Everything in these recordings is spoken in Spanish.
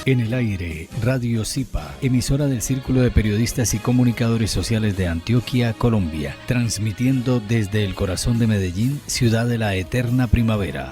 En el aire, Radio Zipa, emisora del Círculo de Periodistas y Comunicadores Sociales de Antioquia, Colombia, transmitiendo desde el corazón de Medellín, ciudad de la eterna primavera.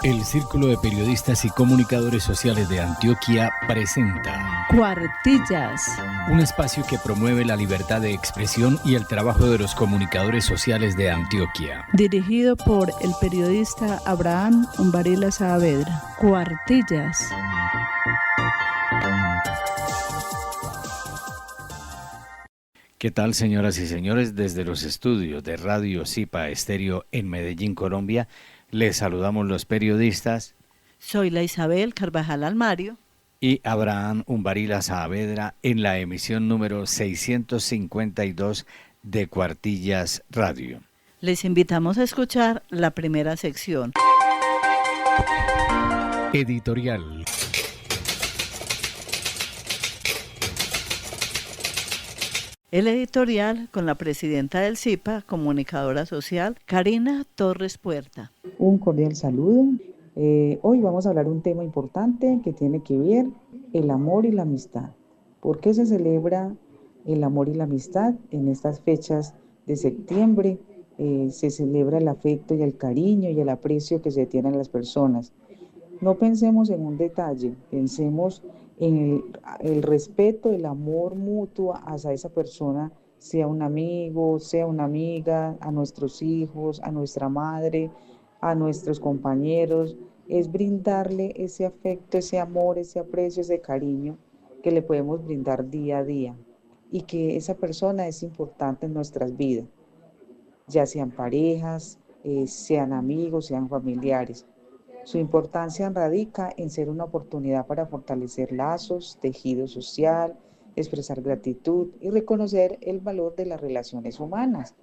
El Círculo de Periodistas y Comunicadores Sociales de Antioquia presenta Cuartillas, un espacio que promueve la libertad de expresión y el trabajo de los comunicadores sociales de Antioquia. dirigido por el periodista Abraham Umbarila Saavedra. Cuartillas. ¿Qué tal, señoras y señores? Desde los estudios de Radio Zipa Estéreo en Medellín, Colombia, les saludamos los periodistas. Soy la Isabel Carvajal Almario. Y Abraham Umbarila Saavedra en la emisión número 652 de Cuartillas Radio. Les invitamos a escuchar la primera sección. Editorial. El editorial con la presidenta del Zipa, comunicadora social, Karina Torres Puerta. Un cordial saludo. Hoy vamos a hablar de un tema importante que tiene que ver el amor y la amistad. ¿Por qué se celebra el amor y la amistad en estas fechas de septiembre? Se celebra el afecto y el cariño y el aprecio que se tienen las personas. No pensemos en un detalle, pensemos en el respeto, el amor mutuo hacia esa persona, sea un amigo, sea una amiga, a nuestros hijos, a nuestra madre, a nuestros compañeros. Es brindarle ese afecto, ese amor, ese aprecio, ese cariño que le podemos brindar día a día y que esa persona es importante en nuestras vidas, ya sean parejas, sean amigos, sean familiares. Su importancia radica en ser una oportunidad para fortalecer lazos, tejido social, expresar gratitud y reconocer el valor de las relaciones humanas.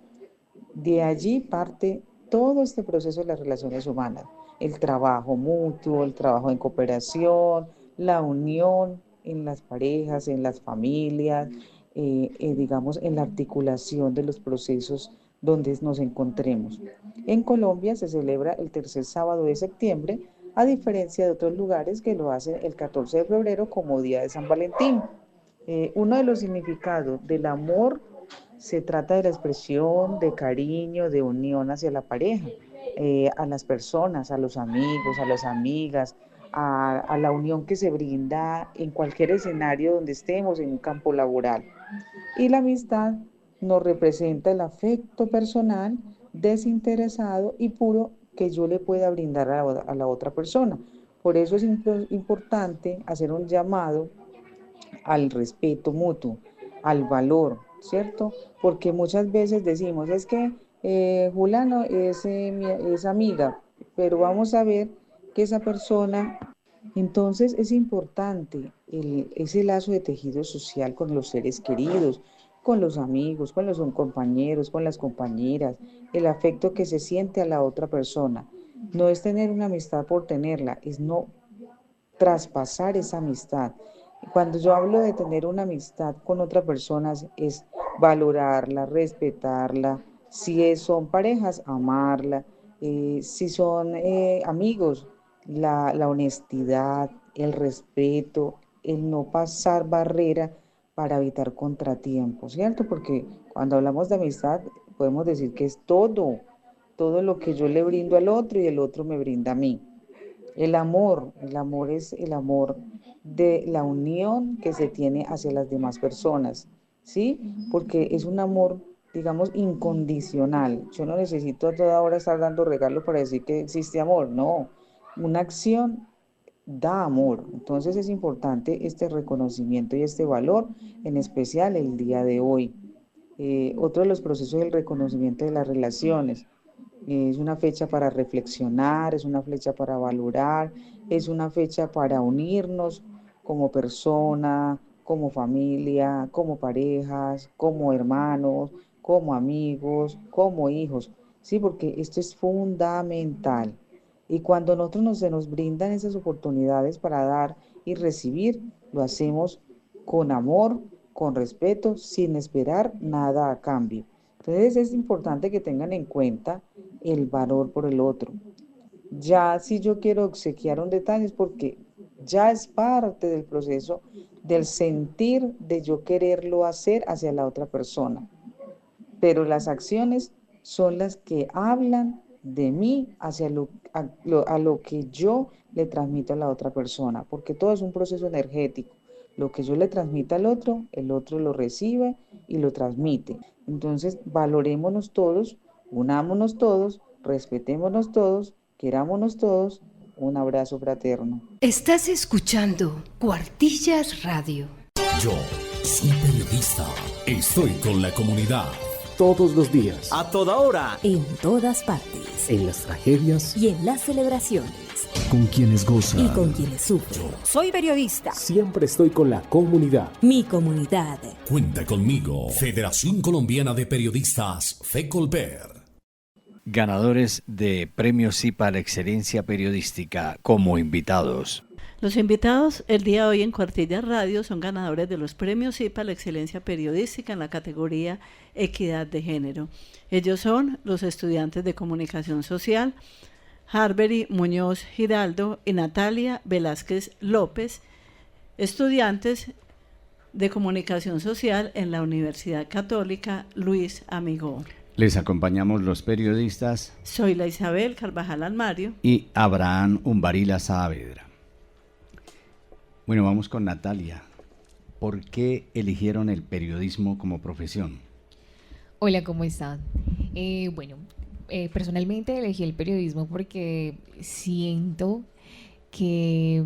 De allí parte todo este proceso de las relaciones humanas, el trabajo mutuo, el trabajo en cooperación, la unión en las parejas, en las familias, digamos, en la articulación de los procesos donde nos encontremos. En Colombia se celebra el tercer sábado de septiembre, a diferencia de otros lugares que lo hacen el 14 de febrero como Día de San Valentín. Uno de los significados del amor se trata de la expresión de cariño, de unión hacia la pareja, a las personas, a los amigos, a las amigas, a la unión que se brinda en cualquier escenario donde estemos, en un campo laboral. Y la amistad nos representa el afecto personal, desinteresado y puro que yo le pueda brindar a la otra persona. Por eso es importante hacer un llamado al respeto mutuo, al valor, ¿cierto? Porque muchas veces decimos, es que Julano es amiga, pero vamos a ver que esa persona, entonces es importante ese lazo de tejido social con los seres queridos, con los amigos, con los compañeros, con las compañeras, el afecto que se siente a la otra persona. No es tener una amistad por tenerla, es no traspasar esa amistad. Cuando yo hablo de tener una amistad con otra persona es valorarla, respetarla, si son parejas, amarla, si son amigos, la honestidad, el respeto, el no pasar barrera para evitar contratiempos, ¿cierto? Porque cuando hablamos de amistad podemos decir que es todo lo que yo le brindo al otro y el otro me brinda a mí. El amor es el amor de la unión que se tiene hacia las demás personas, ¿sí? Porque es un amor, digamos, incondicional. Yo no necesito a toda hora estar dando regalos para decir que existe amor, no. Una acción da amor. Entonces es importante este reconocimiento y este valor, en especial el día de hoy. Otro de los procesos del reconocimiento de las relaciones. Es una fecha para reflexionar, es una fecha para valorar, es una fecha para unirnos como persona, como familia, como parejas, como hermanos, como amigos, como hijos, ¿sí? Porque esto es fundamental. Y cuando se nos brindan esas oportunidades para dar y recibir, lo hacemos con amor, con respeto, sin esperar nada a cambio. Entonces es importante que tengan en cuenta el valor por el otro. Ya si yo quiero obsequiar un detalle es porque ya es parte del proceso del sentir de yo quererlo hacer hacia la otra persona. Pero las acciones son las que hablan de mí hacia a lo que yo le transmito a la otra persona, porque todo es un proceso energético. Lo que yo le transmito al otro, el otro lo recibe y lo transmite. Entonces, valorémonos todos, unámonos todos, respetémonos todos, querámonos todos. Un abrazo fraterno. Estás escuchando Cuartillas Radio. Yo soy periodista. Estoy con la comunidad. Todos los días. A toda hora. En todas partes. En las tragedias. Y en las celebraciones. Con quienes gozan. Y con quienes sufren. Soy periodista. Siempre estoy con la comunidad. Mi comunidad. Cuenta conmigo. Federación Colombiana de Periodistas, FECOLPER. Ganadores de Premio CIPA a la Excelencia Periodística como invitados. Los invitados el día de hoy en Cuartillas Radio son ganadores de los premios CIPA a la excelencia periodística en la categoría Equidad de Género. Ellos son los estudiantes de Comunicación Social, Harbery Muñoz Giraldo y Natalia Velázquez López, estudiantes de Comunicación Social en la Universidad Católica Luis Amigó. Les acompañamos los periodistas. Soy la Isabel Carvajal Almario y Abraham Umbarila Saavedra. Bueno, vamos con Natalia. ¿Por qué eligieron el periodismo como profesión? Hola, ¿cómo están? Personalmente elegí el periodismo porque siento que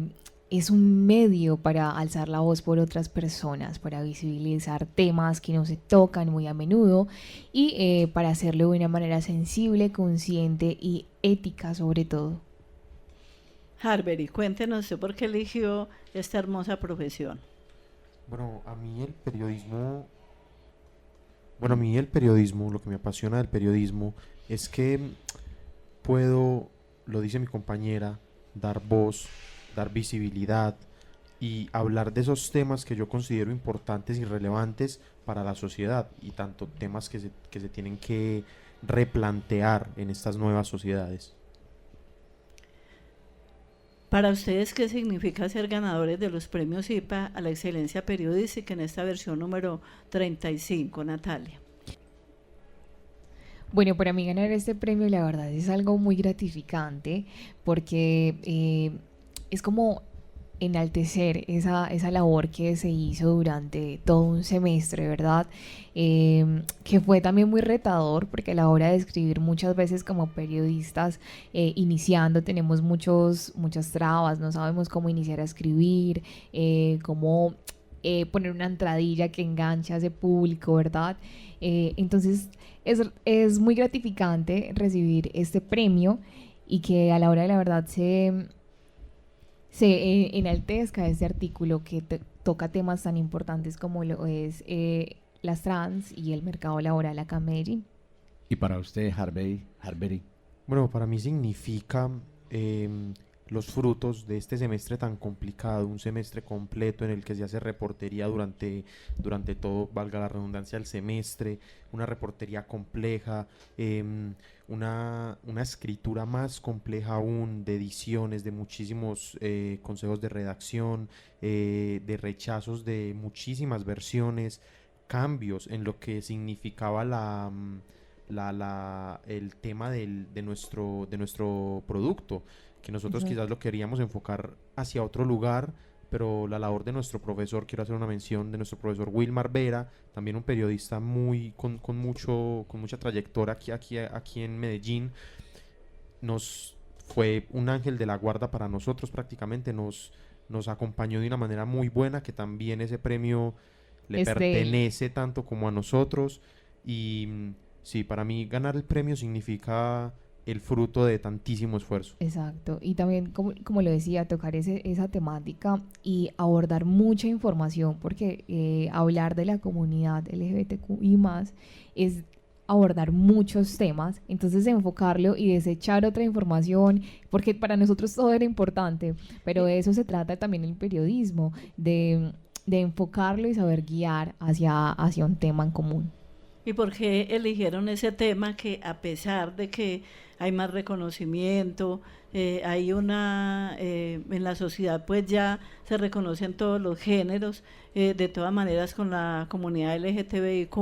es un medio para alzar la voz por otras personas, para visibilizar temas que no se tocan muy a menudo y para hacerlo de una manera sensible, consciente y ética sobre todo. Harbery, cuéntenos por qué eligió esta hermosa profesión. Bueno, a mí el periodismo, lo que me apasiona del periodismo es que puedo, lo dice mi compañera, dar voz, dar visibilidad y hablar de esos temas que yo considero importantes y relevantes para la sociedad y tanto temas que se tienen que replantear en estas nuevas sociedades. Para ustedes, ¿qué significa ser ganadores de los premios CIPA a la excelencia periodística en esta versión número 35, Natalia? Bueno, para mí ganar este premio la verdad es algo muy gratificante porque es como enaltecer esa labor que se hizo durante todo un semestre, ¿verdad? Que fue también muy retador porque a la hora de escribir muchas veces como periodistas iniciando tenemos muchas trabas, no sabemos cómo iniciar a escribir, cómo poner una entradilla que enganche a ese público, ¿verdad? Entonces es muy gratificante recibir este premio y que a la hora de la verdad se enaltezca este artículo que toca temas tan importantes como lo es las trans y el mercado laboral acá en Medellín. ¿Y para usted, Harbery? Bueno, para mí significa los frutos de este semestre tan complicado, un semestre completo en el que se hace reportería durante todo, valga la redundancia, el semestre, una reportería compleja, una escritura más compleja aún, de ediciones, de muchísimos consejos de redacción, de rechazos de muchísimas versiones, cambios en lo que significaba el tema de nuestro producto, que nosotros quizás lo queríamos enfocar hacia otro lugar, pero la labor de nuestro profesor, quiero hacer una mención de nuestro profesor Wilmar Vera, también un periodista con mucha trayectoria aquí en Medellín, fue un ángel de la guarda para nosotros prácticamente, nos acompañó de una manera muy buena, que también ese premio le pertenece tanto como a nosotros. Y sí, para mí ganar el premio significa el fruto de tantísimo esfuerzo. Exacto, y también como lo decía, tocar esa temática y abordar mucha información, porque hablar de la comunidad LGBTQI+, es abordar muchos temas, entonces enfocarlo y desechar otra información, porque para nosotros todo era importante, pero de eso se trata también el periodismo, de de enfocarlo y saber guiar hacia un tema en común. ¿Y por qué eligieron ese tema que, a pesar de que hay más reconocimiento, hay en la sociedad pues ya se reconocen todos los géneros, de todas maneras con la comunidad LGTBIQ+,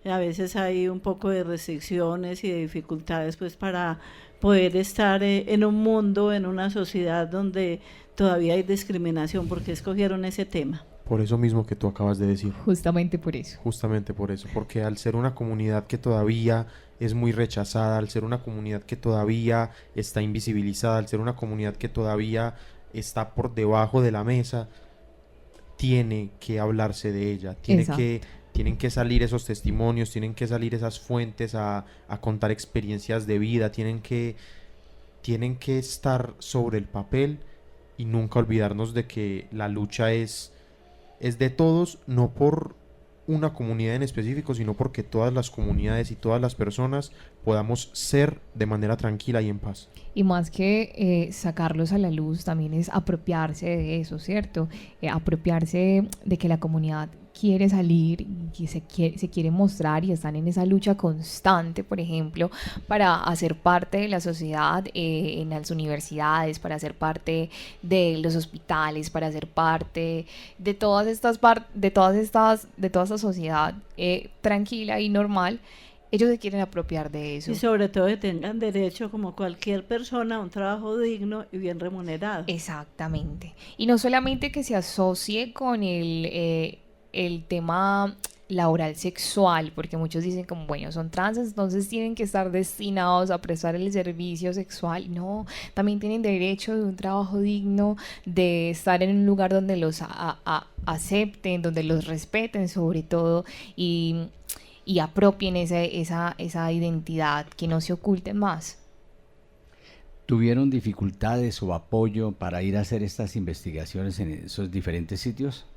a veces hay un poco de restricciones y de dificultades pues para poder estar en un mundo, en una sociedad donde todavía hay discriminación? ¿Por qué escogieron ese tema? Por eso mismo que tú acabas de decir. Justamente por eso. Justamente por eso, porque al ser una comunidad que todavía es muy rechazada, al ser una comunidad que todavía está invisibilizada, al ser una comunidad que todavía está por debajo de la mesa, tiene que hablarse de ella, tienen que salir esos testimonios, tienen que salir esas fuentes a contar experiencias de vida, tienen que estar sobre el papel y nunca olvidarnos de que la lucha es de todos, no por una comunidad en específico, sino porque todas las comunidades y todas las personas podamos ser de manera tranquila y en paz. Y más que sacarlos a la luz, también es apropiarse de eso, ¿cierto? Apropiarse de que la comunidad quiere salir y se quiere mostrar y están en esa lucha constante, por ejemplo, para hacer parte de la sociedad en las universidades, para hacer parte de los hospitales, para hacer parte de toda esta sociedad tranquila y normal. Ellos se quieren apropiar de eso. Y sobre todo que tengan derecho, como cualquier persona, a un trabajo digno y bien remunerado. Exactamente. Y no solamente que se asocie con el tema laboral sexual, porque muchos dicen como, bueno, son trans, entonces tienen que estar destinados a prestar el servicio sexual. No, también tienen derecho de un trabajo digno, de estar en un lugar donde los acepten, donde los respeten sobre todo, y apropien esa identidad, que no se oculte más. ¿Tuvieron dificultades o apoyo para ir a hacer estas investigaciones en esos diferentes sitios?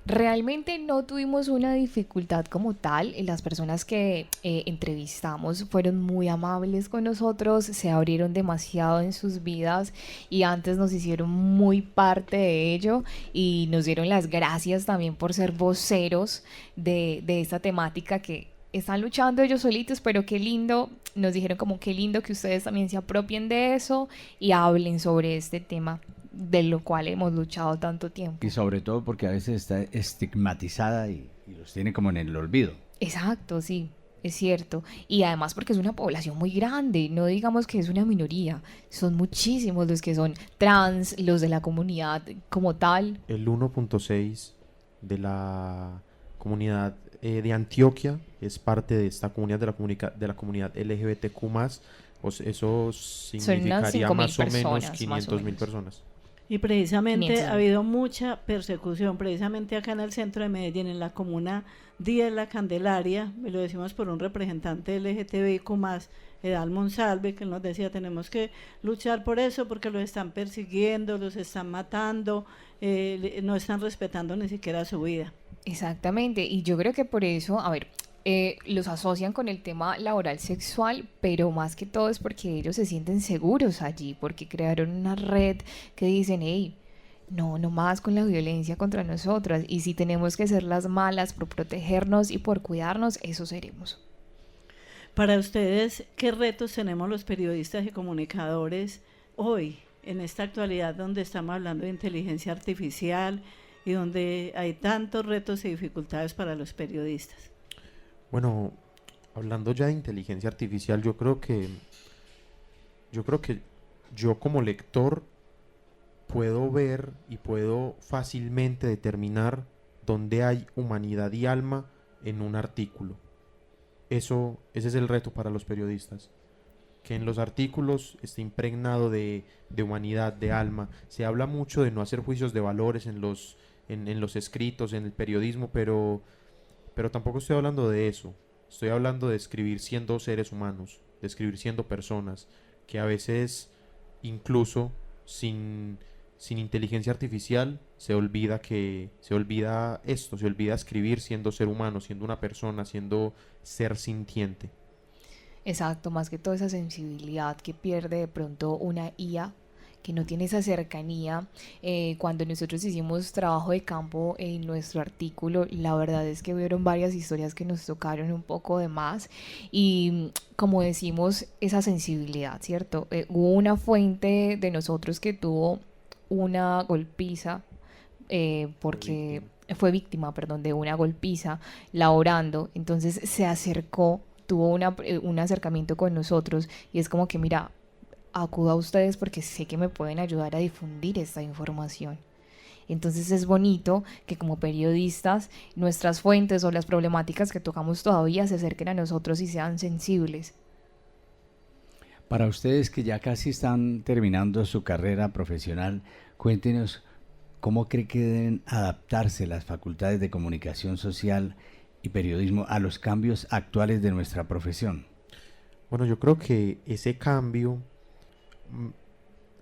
Realmente no tuvimos una dificultad como tal. Las personas que entrevistamos fueron muy amables con nosotros, se abrieron demasiado en sus vidas y antes nos hicieron muy parte de ello y nos dieron las gracias también por ser voceros de esta temática que están luchando ellos solitos, pero qué lindo, nos dijeron como qué lindo que ustedes también se apropien de eso y hablen sobre este tema de lo cual hemos luchado tanto tiempo. Y sobre todo porque a veces está estigmatizada y los tiene como en el olvido. Exacto, sí, es cierto. Y además porque es una población muy grande, no digamos que es una minoría, son muchísimos los que son trans, los de la comunidad como tal. El 1.6 de la comunidad de Antioquia es parte de esta comunidad, de la comunidad LGBTQ+, eso significaría más o menos 500.000 personas. Y precisamente ha habido mucha persecución, precisamente acá en el centro de Medellín, en la comuna Díaz La Candelaria, y lo decimos por un representante LGTBIQ+, Edal Monsalve, que nos decía, tenemos que luchar por eso, porque los están persiguiendo, los están matando, no están respetando ni siquiera su vida. Exactamente, y yo creo que por eso, a ver, los asocian con el tema laboral sexual, pero más que todo es porque ellos se sienten seguros allí, porque crearon una red que dicen, hey, no más con la violencia contra nosotras, y si tenemos que ser las malas por protegernos y por cuidarnos, eso seremos. Para ustedes, ¿qué retos tenemos los periodistas y comunicadores hoy, en esta actualidad donde estamos hablando de inteligencia artificial y donde hay tantos retos y dificultades para los periodistas? Bueno, hablando ya de inteligencia artificial, yo creo que yo como lector puedo ver y puedo fácilmente determinar dónde hay humanidad y alma en un artículo. Ese es el reto para los periodistas, que en los artículos esté impregnado de humanidad, de alma. Se habla mucho de no hacer juicios de valores en los escritos, en el periodismo, pero tampoco estoy hablando de eso. Estoy hablando de escribir siendo seres humanos, de escribir siendo personas, que a veces incluso sin inteligencia artificial se olvida escribir siendo ser humano, siendo una persona, siendo ser sintiente. Exacto, más que toda esa sensibilidad que pierde de pronto una IA, que no tiene esa cercanía. Cuando nosotros hicimos trabajo de campo en nuestro artículo, la verdad es que hubieron varias historias que nos tocaron un poco de más y como decimos, esa sensibilidad, ¿cierto? Hubo una fuente de nosotros que tuvo una golpiza porque fue víctima, perdón, de una golpiza laborando, entonces se acercó, tuvo un acercamiento con nosotros y es como que mira, acudo a ustedes porque sé que me pueden ayudar a difundir esta información. Entonces es bonito que como periodistas nuestras fuentes o las problemáticas que tocamos todavía se acerquen a nosotros y sean sensibles. Para ustedes que ya casi están terminando su carrera profesional, cuéntenos cómo cree que deben adaptarse las facultades de comunicación social y periodismo a los cambios actuales de nuestra profesión. Bueno, yo creo que ese cambio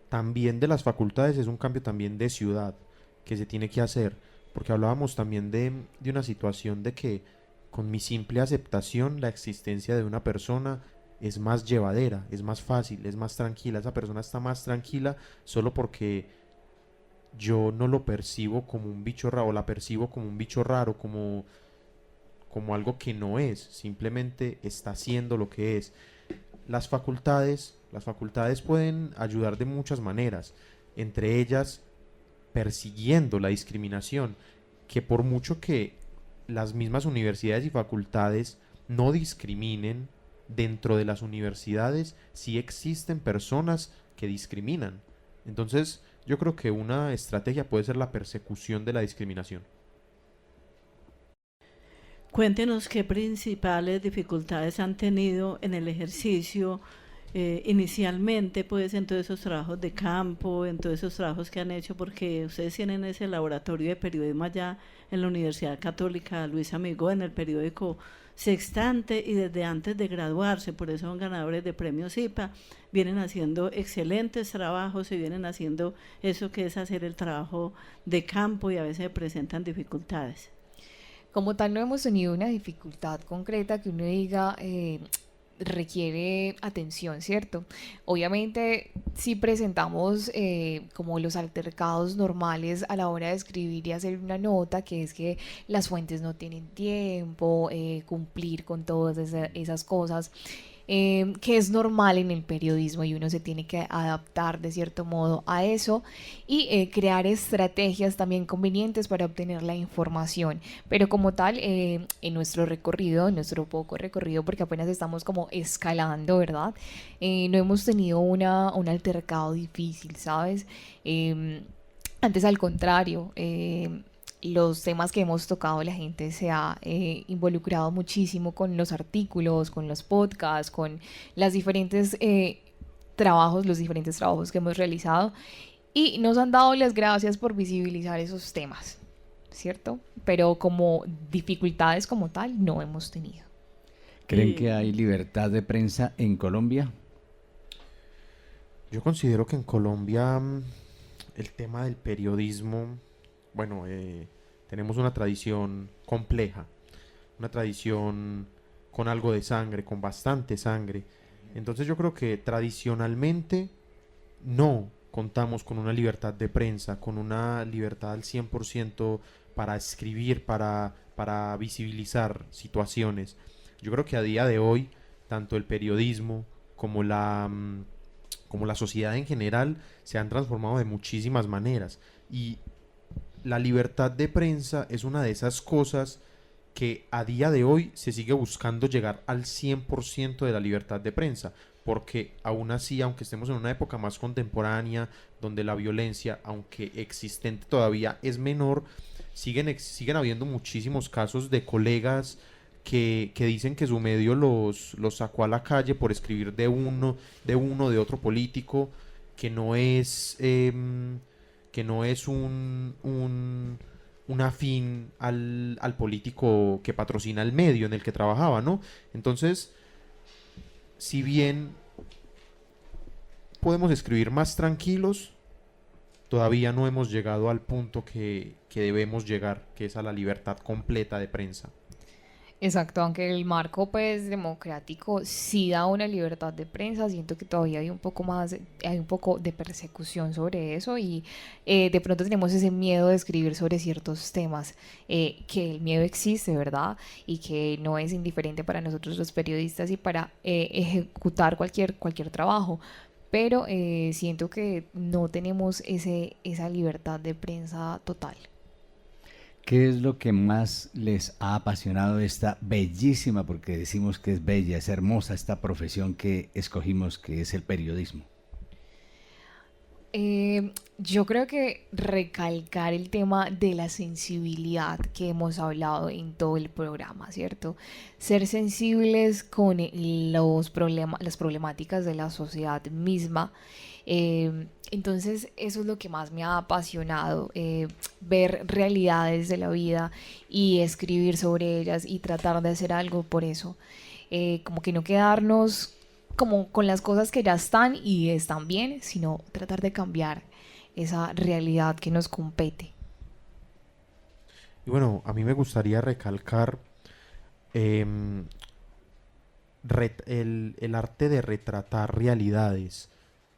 también de las facultades es un cambio también de ciudad que se tiene que hacer, porque hablábamos también de una situación de que con mi simple aceptación la existencia de una persona es más llevadera, es más fácil, es más tranquila, esa persona está más tranquila solo porque yo no lo percibo como un bicho raro, o la percibo como un bicho raro, como algo que no es, simplemente está haciendo lo que es. Las facultades pueden ayudar de muchas maneras, entre ellas persiguiendo la discriminación, que por mucho que las mismas universidades y facultades no discriminen, dentro de las universidades sí existen personas que discriminan. Entonces, yo creo que una estrategia puede ser la persecución de la discriminación. Cuéntenos qué principales dificultades han tenido en el ejercicio inicialmente, pues en todos esos trabajos de campo, en todos esos trabajos que han hecho, porque ustedes tienen ese laboratorio de periodismo allá en la Universidad Católica Luis Amigó, en el periódico Sextante, y desde antes de graduarse, por eso son ganadores de premios CIPA, vienen haciendo excelentes trabajos y vienen haciendo eso que es hacer el trabajo de campo, y a veces presentan dificultades. Como tal no hemos tenido una dificultad concreta que uno diga requiere atención, ¿cierto? Obviamente sí presentamos como los altercados normales a la hora de escribir y hacer una nota, que es que las fuentes no tienen tiempo, cumplir con todas esas cosas, que es normal en el periodismo y uno se tiene que adaptar de cierto modo a eso y crear estrategias también convenientes para obtener la información. Pero como tal, en nuestro recorrido, en nuestro poco recorrido, porque apenas estamos como escalando, ¿verdad? No hemos tenido un altercado difícil, ¿sabes? Antes al contrario, los temas que hemos tocado, la gente se ha involucrado muchísimo con los artículos, con los podcasts, con las diferentes los diferentes trabajos que hemos realizado, y nos han dado las gracias por visibilizar esos temas, ¿cierto? Pero como dificultades como tal no hemos tenido. ¿Creen que hay libertad de prensa en Colombia? Yo considero que en Colombia el tema del periodismo, bueno, tenemos una tradición compleja, una tradición con algo de sangre, con bastante sangre. Entonces yo creo que tradicionalmente no contamos con una libertad de prensa, con una libertad al 100% para escribir, para visibilizar situaciones. Yo creo que a día de hoy, tanto el periodismo como la sociedad en general se han transformado de muchísimas maneras, y la libertad de prensa es una de esas cosas que a día de hoy se sigue buscando llegar al 100% de la libertad de prensa, porque aún así, aunque estemos en una época más contemporánea, donde la violencia, aunque existente todavía, es menor, siguen habiendo muchísimos casos de colegas que dicen que su medio los sacó a la calle por escribir de otro político, que no es un afín al político que patrocina el medio en el que trabajaba, ¿no? Entonces, si bien podemos escribir más tranquilos, todavía no hemos llegado al punto que debemos llegar, que es a la libertad completa de prensa. Exacto, aunque el marco pues democrático sí da una libertad de prensa, siento que todavía hay un poco más, hay un poco de persecución sobre eso y de pronto tenemos ese miedo de escribir sobre ciertos temas, que el miedo existe, ¿verdad? Y que no es indiferente para nosotros los periodistas y para ejecutar cualquier trabajo, pero siento que no tenemos esa libertad de prensa total. ¿Qué es lo que más les ha apasionado de esta bellísima, porque decimos que es bella, es hermosa esta profesión que escogimos, que es el periodismo? Yo creo que recalcar el tema de la sensibilidad que hemos hablado en todo el programa, ¿cierto? Ser sensibles con las problemáticas de la sociedad misma. Entonces eso es lo que más me ha apasionado, ver realidades de la vida y escribir sobre ellas y tratar de hacer algo por eso. Como que no quedarnos como con las cosas que ya están y están bien, sino tratar de cambiar esa realidad que nos compete. Y bueno, a mí me gustaría recalcar em, el arte de retratar realidades.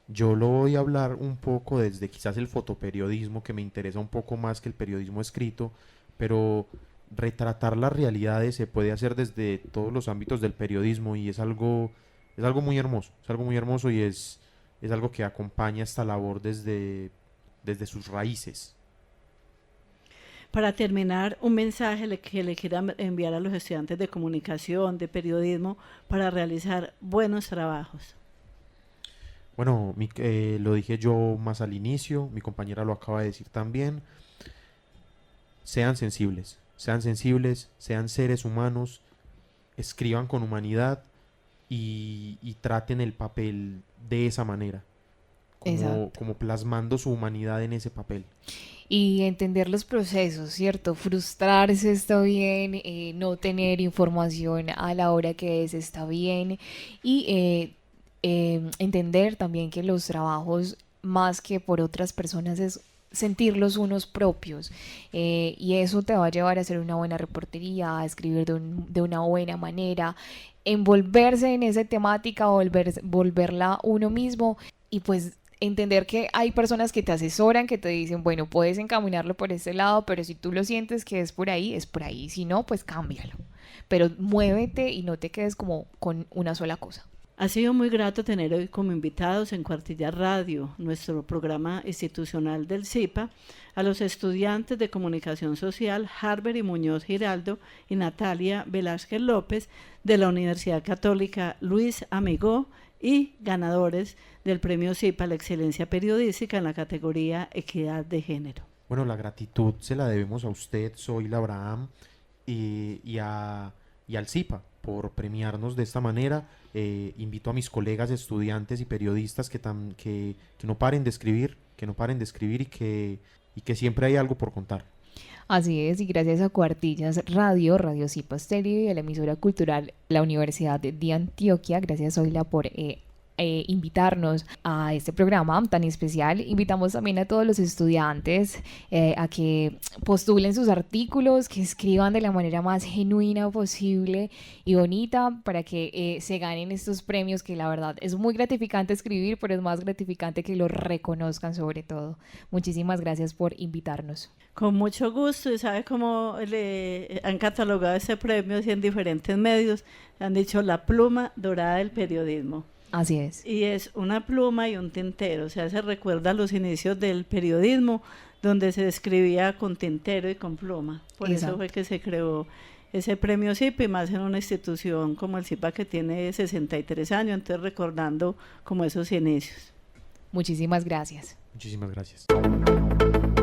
Yo lo voy a hablar un poco desde quizás el fotoperiodismo, que me interesa un poco más que el periodismo escrito, pero retratar las realidades se puede hacer desde todos los ámbitos del periodismo y es algo muy hermoso, es algo muy hermoso y es algo que acompaña esta labor desde sus raíces. Para terminar, un mensaje que le quieran enviar a los estudiantes de comunicación, de periodismo, para realizar buenos trabajos. Bueno, lo dije yo más al inicio, mi compañera lo acaba de decir también. Sean sensibles, sean seres humanos, escriban con humanidad y traten el papel de esa manera, como plasmando su humanidad en ese papel. Y entender los procesos, ¿cierto? Frustrarse está bien, no tener información a la hora que es está bien y entender también que los trabajos más que por otras personas es sentirlos unos propios, y eso te va a llevar a hacer una buena reportería, a escribir de una buena manera, envolverse en esa temática, volverla uno mismo y pues entender que hay personas que te asesoran, que te dicen, bueno, puedes encaminarlo por este lado, pero si tú lo sientes que es por ahí, si no, pues cámbialo, pero muévete y no te quedes como con una sola cosa. Ha sido muy grato tener hoy como invitados en Cuartilla Radio, nuestro programa institucional del CIPA, a los estudiantes de Comunicación Social Harber y Muñoz Giraldo y Natalia Velázquez López de la Universidad Católica Luis Amigó y ganadores del Premio CIPA a la Excelencia Periodística en la categoría Equidad de Género. Bueno, la gratitud se la debemos a usted, Zoila Abraham, y al CIPA por premiarnos de esta manera. Invito a mis colegas estudiantes y periodistas que no paren de escribir, y que siempre hay algo por contar. Así es, y gracias a Cuartillas Radio, Radio CIPA Estéreo y a la emisora cultural La Universidad de Antioquia, gracias Zoila por invitarnos a este programa tan especial. Invitamos también a todos los estudiantes a que postulen sus artículos, que escriban de la manera más genuina posible y bonita para que se ganen estos premios, que la verdad es muy gratificante escribir, pero es más gratificante que lo reconozcan sobre todo. Muchísimas gracias por invitarnos. Con mucho gusto, y sabe cómo le han catalogado este premio en diferentes medios, han dicho la pluma dorada del periodismo. Así es. Y es una pluma y un tintero, o sea, se recuerda a los inicios del periodismo, donde se escribía con tintero y con pluma. Por Exacto. Eso fue que se creó ese premio CIPA, y más en una institución como el CIPA que tiene 63 años, entonces recordando como esos inicios. Muchísimas gracias. Muchísimas gracias.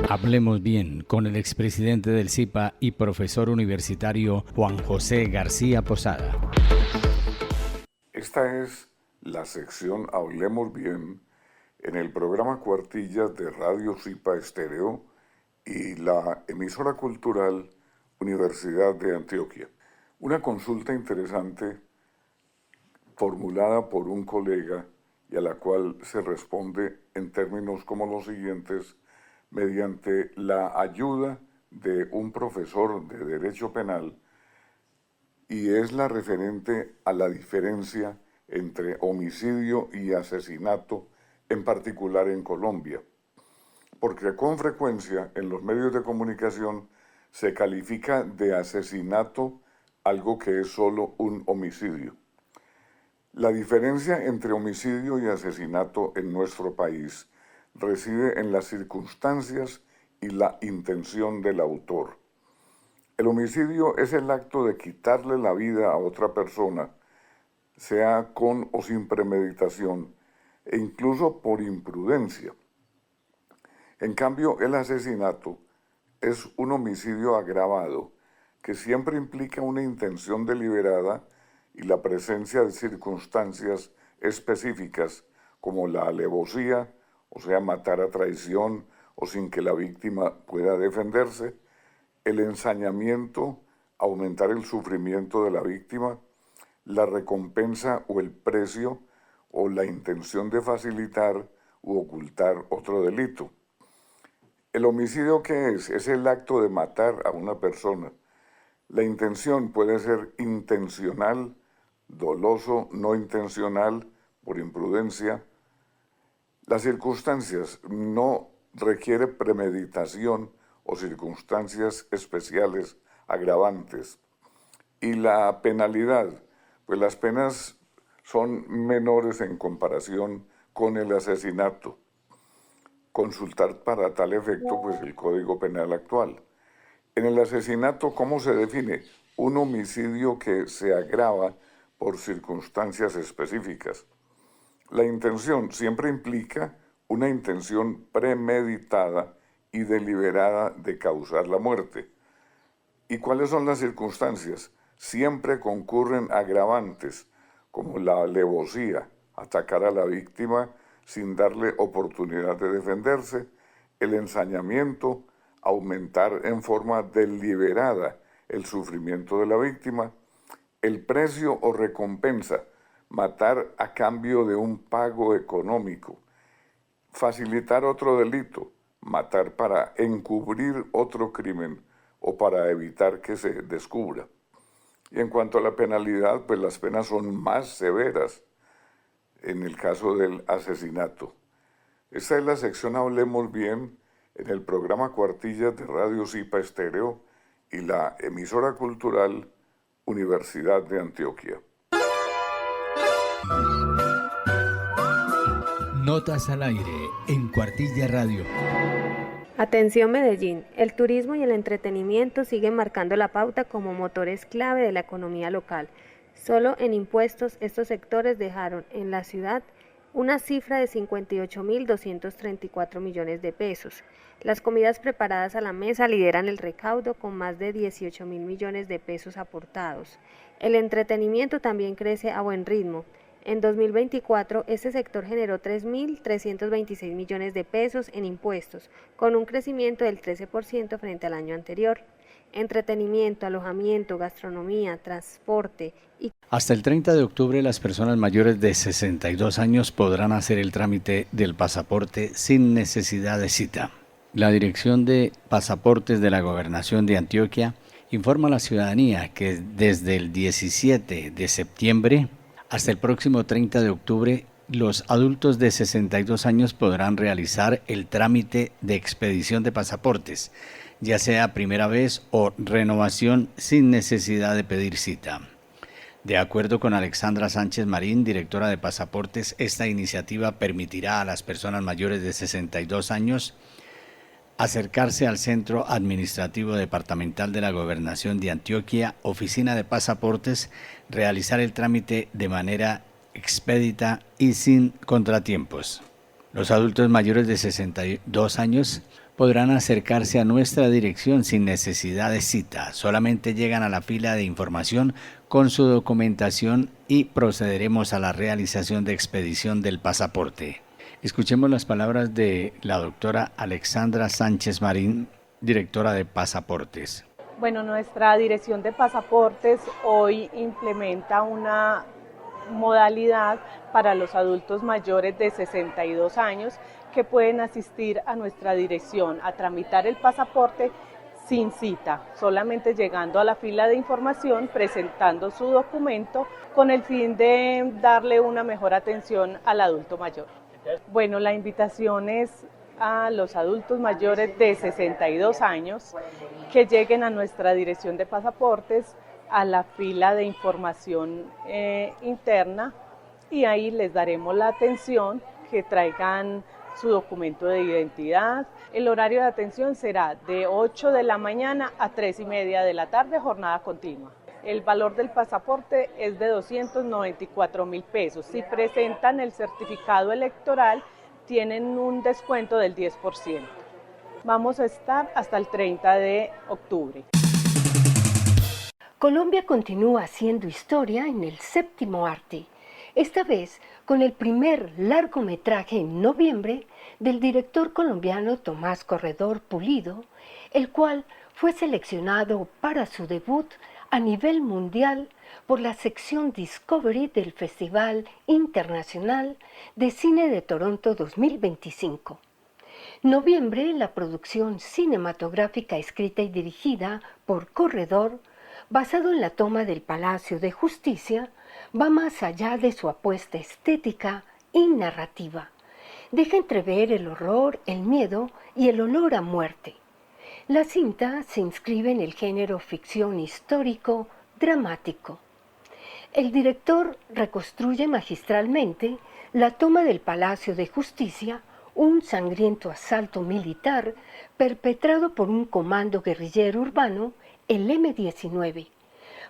Hablemos bien con el expresidente del CIPA y profesor universitario Juan José García Posada. Esta es la sección Hablemos Bien en el programa Cuartillas de Radio CIPA Estéreo y la emisora cultural Universidad de Antioquia. Una consulta interesante formulada por un colega y a la cual se responde en términos como los siguientes, mediante la ayuda de un profesor de Derecho Penal y es la referente a la diferencia entre homicidio y asesinato, en particular en Colombia, porque con frecuencia en los medios de comunicación se califica de asesinato algo que es solo un homicidio. La diferencia entre homicidio y asesinato en nuestro país reside en las circunstancias y la intención del autor. El homicidio es el acto de quitarle la vida a otra persona, sea con o sin premeditación, e incluso por imprudencia. En cambio, el asesinato es un homicidio agravado que siempre implica una intención deliberada y la presencia de circunstancias específicas como la alevosía, o sea, matar a traición o sin que la víctima pueda defenderse, el ensañamiento, aumentar el sufrimiento de la víctima, la recompensa o el precio o la intención de facilitar u ocultar otro delito. ¿El homicidio qué es? Es el acto de matar a una persona. La intención puede ser intencional, doloso, no intencional, por imprudencia. Las circunstancias no requiere premeditación o circunstancias especiales agravantes. Y la penalidad, pues las penas son menores en comparación con el asesinato. Consultar para tal efecto pues el Código Penal actual. En el asesinato, ¿cómo se define? Un homicidio que se agrava por circunstancias específicas. La intención siempre implica una intención premeditada y deliberada de causar la muerte. ¿Y cuáles son las circunstancias? Siempre concurren agravantes, como la alevosía, atacar a la víctima sin darle oportunidad de defenderse, el ensañamiento, aumentar en forma deliberada el sufrimiento de la víctima, el precio o recompensa, matar a cambio de un pago económico, facilitar otro delito, matar para encubrir otro crimen o para evitar que se descubra. Y en cuanto a la penalidad, pues las penas son más severas en el caso del asesinato. Esta es la sección Hablemos Bien en el programa Cuartillas de Radio Zipa Estéreo y la emisora cultural Universidad de Antioquia. Notas al aire en Cuartilla Radio. Atención Medellín, el turismo y el entretenimiento siguen marcando la pauta como motores clave de la economía local. Solo en impuestos estos sectores dejaron en la ciudad una cifra de 58.234 millones de pesos. Las comidas preparadas a la mesa lideran el recaudo con más de 18.000 millones de pesos aportados. El entretenimiento también crece a buen ritmo. En 2024, este sector generó 3.326 millones de pesos en impuestos, con un crecimiento del 13% frente al año anterior. Entretenimiento, alojamiento, gastronomía, transporte y... Hasta el 30 de octubre, las personas mayores de 62 años podrán hacer el trámite del pasaporte sin necesidad de cita. La Dirección de Pasaportes de la Gobernación de Antioquia informa a la ciudadanía que desde el 17 de septiembre hasta el próximo 30 de octubre, los adultos de 62 años podrán realizar el trámite de expedición de pasaportes, ya sea primera vez o renovación sin necesidad de pedir cita. De acuerdo con Alexandra Sánchez Marín, directora de Pasaportes, esta iniciativa permitirá a las personas mayores de 62 años acercarse al Centro Administrativo Departamental de la Gobernación de Antioquia, Oficina de Pasaportes, realizar el trámite de manera expedita y sin contratiempos. Los adultos mayores de 62 años podrán acercarse a nuestra dirección sin necesidad de cita. Solamente llegan a la fila de información con su documentación y procederemos a la realización de expedición del pasaporte. Escuchemos las palabras de la doctora Alexandra Sánchez Marín, directora de Pasaportes. Bueno, nuestra dirección de Pasaportes hoy implementa una modalidad para los adultos mayores de 62 años que pueden asistir a nuestra dirección a tramitar el pasaporte sin cita, solamente llegando a la fila de información, presentando su documento con el fin de darle una mejor atención al adulto mayor. Bueno, la invitación es a los adultos mayores de 62 años que lleguen a nuestra dirección de pasaportes a la fila de información interna y ahí les daremos la atención, que traigan su documento de identidad. El horario de atención será de 8 de la mañana a 3:30 de la tarde, jornada continua. El valor del pasaporte es de 294.000 pesos. Si presentan el certificado electoral, tienen un descuento del 10%. Vamos a estar hasta el 30 de octubre. Colombia continúa haciendo historia en el séptimo arte, esta vez con el primer largometraje en noviembre del director colombiano Tomás Corredor Pulido, el cual fue seleccionado para su debut a nivel mundial por la sección Discovery del Festival Internacional de Cine de Toronto 2025. Noviembre, la producción cinematográfica escrita y dirigida por Corredor, basado en la toma del Palacio de Justicia, va más allá de su apuesta estética y narrativa. Deja entrever el horror, el miedo y el olor a muerte. La cinta se inscribe en el género ficción histórico dramático. El director reconstruye magistralmente la toma del Palacio de Justicia, un sangriento asalto militar perpetrado por un comando guerrillero urbano, el M-19.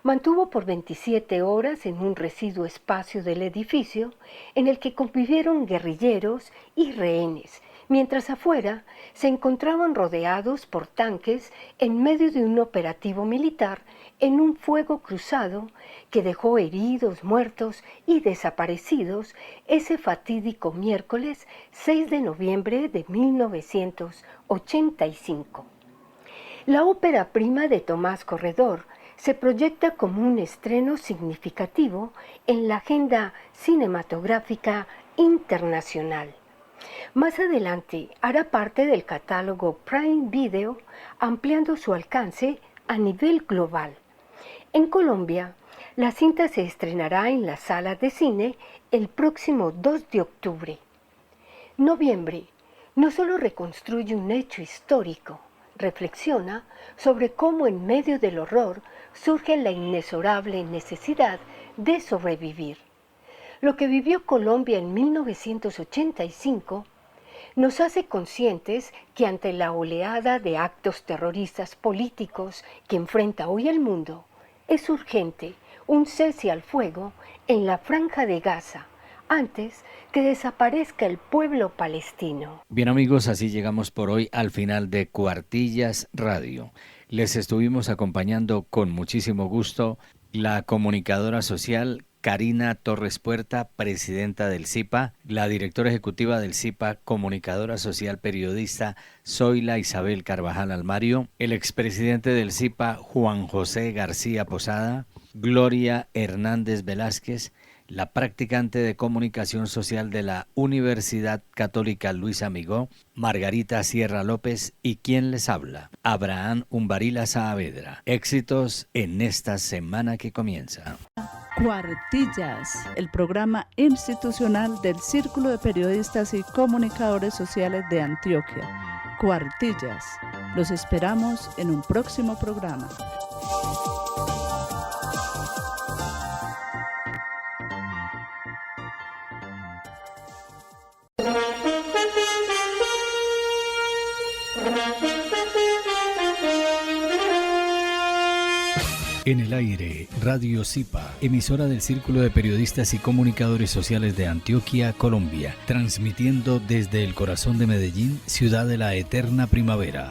Mantuvo por 27 horas en un residuo espacio del edificio en el que convivieron guerrilleros y rehenes, mientras afuera se encontraban rodeados por tanques en medio de un operativo militar en un fuego cruzado que dejó heridos, muertos y desaparecidos ese fatídico miércoles 6 de noviembre de 1985. La ópera prima de Tomás Corredor se proyecta como un estreno significativo en la agenda cinematográfica internacional. Más adelante hará parte del catálogo Prime Video, ampliando su alcance a nivel global. En Colombia, la cinta se estrenará en las salas de cine el próximo 2 de octubre. Noviembre no solo reconstruye un hecho histórico, reflexiona sobre cómo en medio del horror surge la inexorable necesidad de sobrevivir. Lo que vivió Colombia en 1985 nos hace conscientes que ante la oleada de actos terroristas políticos que enfrenta hoy el mundo, es urgente un cese al fuego en la Franja de Gaza, antes que desaparezca el pueblo palestino. Bien amigos, así llegamos por hoy al final de Cuartillas Radio. Les estuvimos acompañando con muchísimo gusto la comunicadora social Karina Torres Puerta, presidenta del CIPA, la directora ejecutiva del CIPA, comunicadora social periodista Zoila Isabel Carvajal Almario, el expresidente del CIPA Juan José García Posada, Gloria Hernández Velázquez, la practicante de comunicación social de la Universidad Católica Luis Amigó, Margarita Sierra López y quien les habla, Abraham Umbarila Saavedra. Éxitos en esta semana que comienza. Cuartillas, el programa institucional del Círculo de Periodistas y Comunicadores Sociales de Antioquia. Cuartillas. Los esperamos en un próximo programa. En el aire, Radio CIPA, emisora del Círculo de Periodistas y Comunicadores Sociales de Antioquia, Colombia, transmitiendo desde el corazón de Medellín, ciudad de la eterna primavera.